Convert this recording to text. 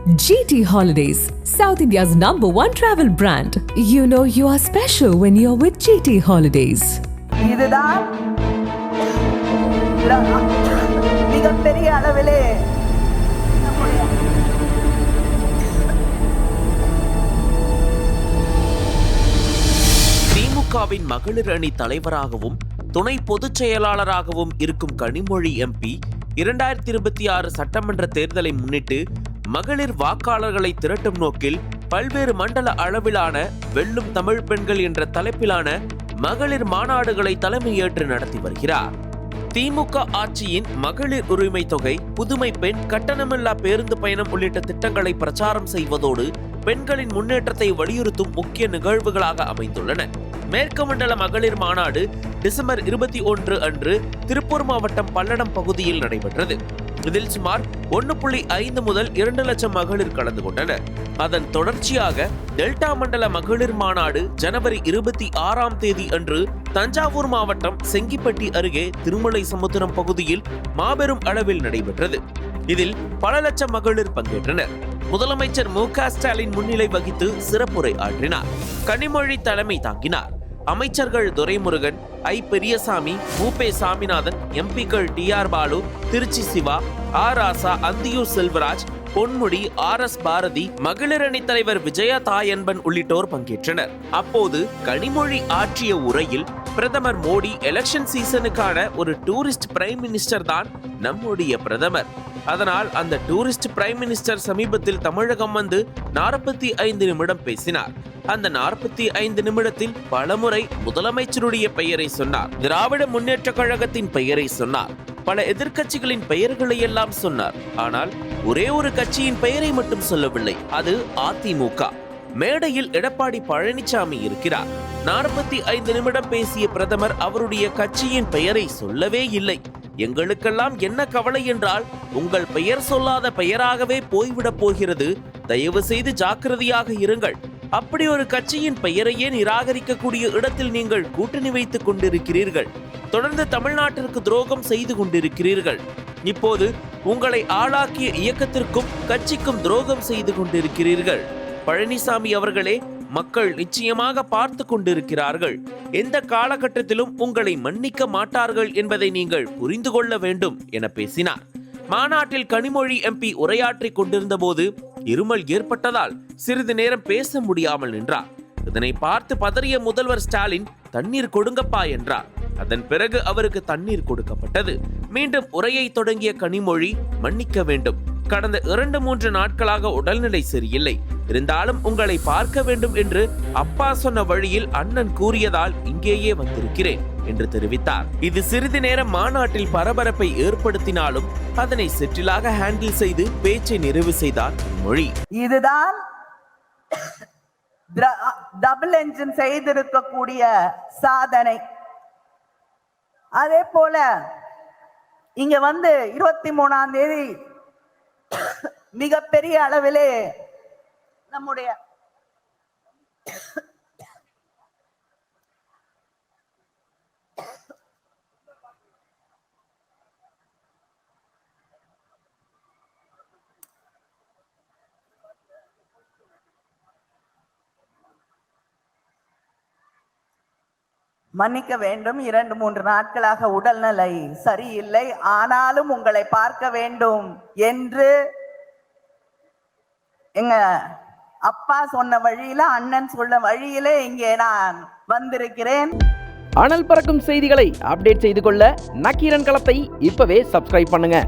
GT Holidays, South India's #1 travel brand. You know you are special when you're with GT Holidays. இதுதான் மிகப்பெரிய அளவிலே திமுகவின் மகளிர் அணி தலைவராகவும் துணை பொதுச் செயலாளராகவும் இருக்கும் கனிமொழி எம்பி 2026 சட்டமன்ற தேர்தலை முன்னிட்டு மகளிர் வாக்காளர்களை திரட்டும் நோக்கில் பல்வேறு மண்டல அளவிலான வெல்லும் தமிழ் பெண்கள் என்ற தலைப்பிலான மகளிர் மாநாடுகளை தலைமையேற்று நடத்தி வருகிறார். திமுக ஆட்சியின் மகளிர் உரிமை தொகை, புதுமை பெண், கட்டணமில்லா பேருந்து பயணம் உள்ளிட்ட திட்டங்களை பிரச்சாரம் செய்வதோடு பெண்களின் முன்னேற்றத்தை வலியுறுத்தும் முக்கிய நிகழ்வுகளாக அமைந்துள்ளன. மேற்கு மண்டல மகளிர் மாநாடு டிசம்பர் 21 அன்று திருப்பூர் மாவட்டம் பல்லடம் பகுதியில் நடைபெற்றது. இதில் சுமார் 1.5 முதல் 2 லட்சம் மகளிர் கலந்து கொண்டனர். அதன் தொடர்ச்சியாக டெல்டா மண்டல மகளிர் மாநாடு ஜனவரி 26ஆம் தேதி அன்று தஞ்சாவூர் மாவட்டம் செங்கிப்பட்டி அருகே திருமலை சமுத்திரம் பகுதியில் மாபெரும் அளவில் நடைபெற்றது. இதில் பல லட்சம் மகளிர் பங்கேற்றனர். முதலமைச்சர் மு.க. ஸ்டாலின் முன்னிலை வகித்து சிறப்புரை ஆற்றினார். கனிமொழி தலைமை தாங்கினார். அமைச்சர்கள் துரைமுருகன், ஐ. பெரியசாமி, மூப்பே சாமிநாதன், எம்பிக்கள் டி.ஆர். பாலு, திருச்சி சிவா, ஆர். ராசா, அந்தியூர் செல்வராஜ், பொன்முடி, ஆர்.எஸ். பாரதி, மகளிர் அணி தலைவர் விஜயா தாயன்பன் உள்ளிட்டோர் பங்கேற்றனர். அப்போது கனிமொழி ஆற்றிய உரையில் பிரதமர் மோடி எலெக்ஷன் சீசனுக்கான ஒரு டூரிஸ்ட் பிரைம் மினிஸ்டர் தான் நம்முடைய பிரதமர். அதனால் அந்த டூரிஸ்ட் பிரைம் மினிஸ்டர் சமீபத்தில் தமிழகம் வந்து 45 நிமிடம் பேசினார். அந்த 45 நிமிடத்தில் பலமுறை முதலமைச்சருடைய பெயரை சொன்னார். திராவிட முன்னேற்ற கழகத்தின் பெயரை சொன்னார். பல எதிர்க்கட்சிகளின் பெயர்களை எல்லாம் சொன்னார். ஆனால் ஒரே ஒரு கட்சியின் பெயரை மட்டும் சொல்லவில்லை. அது அதிமுக. மேடையில் எடப்பாடி பழனிசாமி இருக்கிறார். 45 நிமிடம் பேசிய பிரதமர் அவருடைய கட்சியின் பெயரை சொல்லவே இல்லை. எங்களுக்கெல்லாம் என்ன கவலை என்றால், உங்கள் பெயர் சொல்லாத பெயராகவே போய்விடப் போகிறது. தயவு செய்து ஜாக்கிரதையாக இருங்கள். அப்படி ஒரு கட்சியின் பெயரையே நிராகரிக்கக்கூடிய இடத்தில் நீங்கள் கூட்டணி வைத்துக் கொண்டிருக்கிறீர்கள். தொடர்ந்து தமிழ்நாட்டிற்கு துரோகம் செய்து கொண்டிருக்கிறீர்கள். இப்போது உங்களை ஆளாக்கிய இயக்கத்திற்கும் கட்சிக்கும் துரோகம் செய்து கொண்டிருக்கிறீர்கள். பழனிசாமி அவர்களே, மக்கள் நிச்சயமாக பார்த்து கொண்டிருக்கிறார்கள். எந்த காலகட்டத்திலும் உங்களை மன்னிக்க மாட்டார்கள் என்பதை நீங்கள் புரிந்து கொள்ள வேண்டும் என பேசினார். மாநாட்டில் கனிமொழி எம்பி உரையாற்றிக் கொண்டிருந்த போது இருமல் ஏற்பட்டதால் சிறிது நேரம் பேச முடியாமல் நின்றார். இதனை பார்த்து பதறிய முதல்வர் ஸ்டாலின், தண்ணீர் கொடுங்கப்பா என்றார். அதன் பிறகு அவருக்கு தண்ணீர் கொடுக்கப்பட்டது. மீண்டும் உரையை தொடங்கிய கனிமொழி, மன்னிக்க வேண்டும். கடந்த 2-3 நாட்களாக உடல்நிலை சரியில்லை. இருந்தாலும் உங்களை பார்க்க வேண்டும் என்று அப்பா சொன்ன வழியில் அண்ணன் கூறியதால் இங்கேயே வந்திருக்கிறேன் என்று தெரிவித்தார். இது சிறிது நேரம் மாநாட்டில் பரபரப்பை ஏற்படுத்தினாலும் அதனை செட்டிலாக ஹேண்டில் செய்து பேச்சை நிறைவு செய்தார் மொழி. இதுதான் டபுள் என்ஜின் செய்திருக்கக்கூடிய சாதனை. அதே போல இங்க வந்து 23ஆம் தேதி மிகப்பெரிய அளவிலே நம்முடைய மன்னிக்க வேண்டும். 2-3 நாட்களாக உடல்நிலை சரியில்லை. ஆனாலும் உங்களை பார்க்க வேண்டும் என்று எங்க அப்பா சொன்ன வழியில, அண்ணன் சொன்ன வழியிலே இங்கே நான் வந்திருக்கிறேன். அனல் பறக்கும் செய்திகளை அப்டேட் செய்து கொள்ள நக்கீரன் களத்தை இப்பவே சப்ஸ்கிரைப் பண்ணுங்க.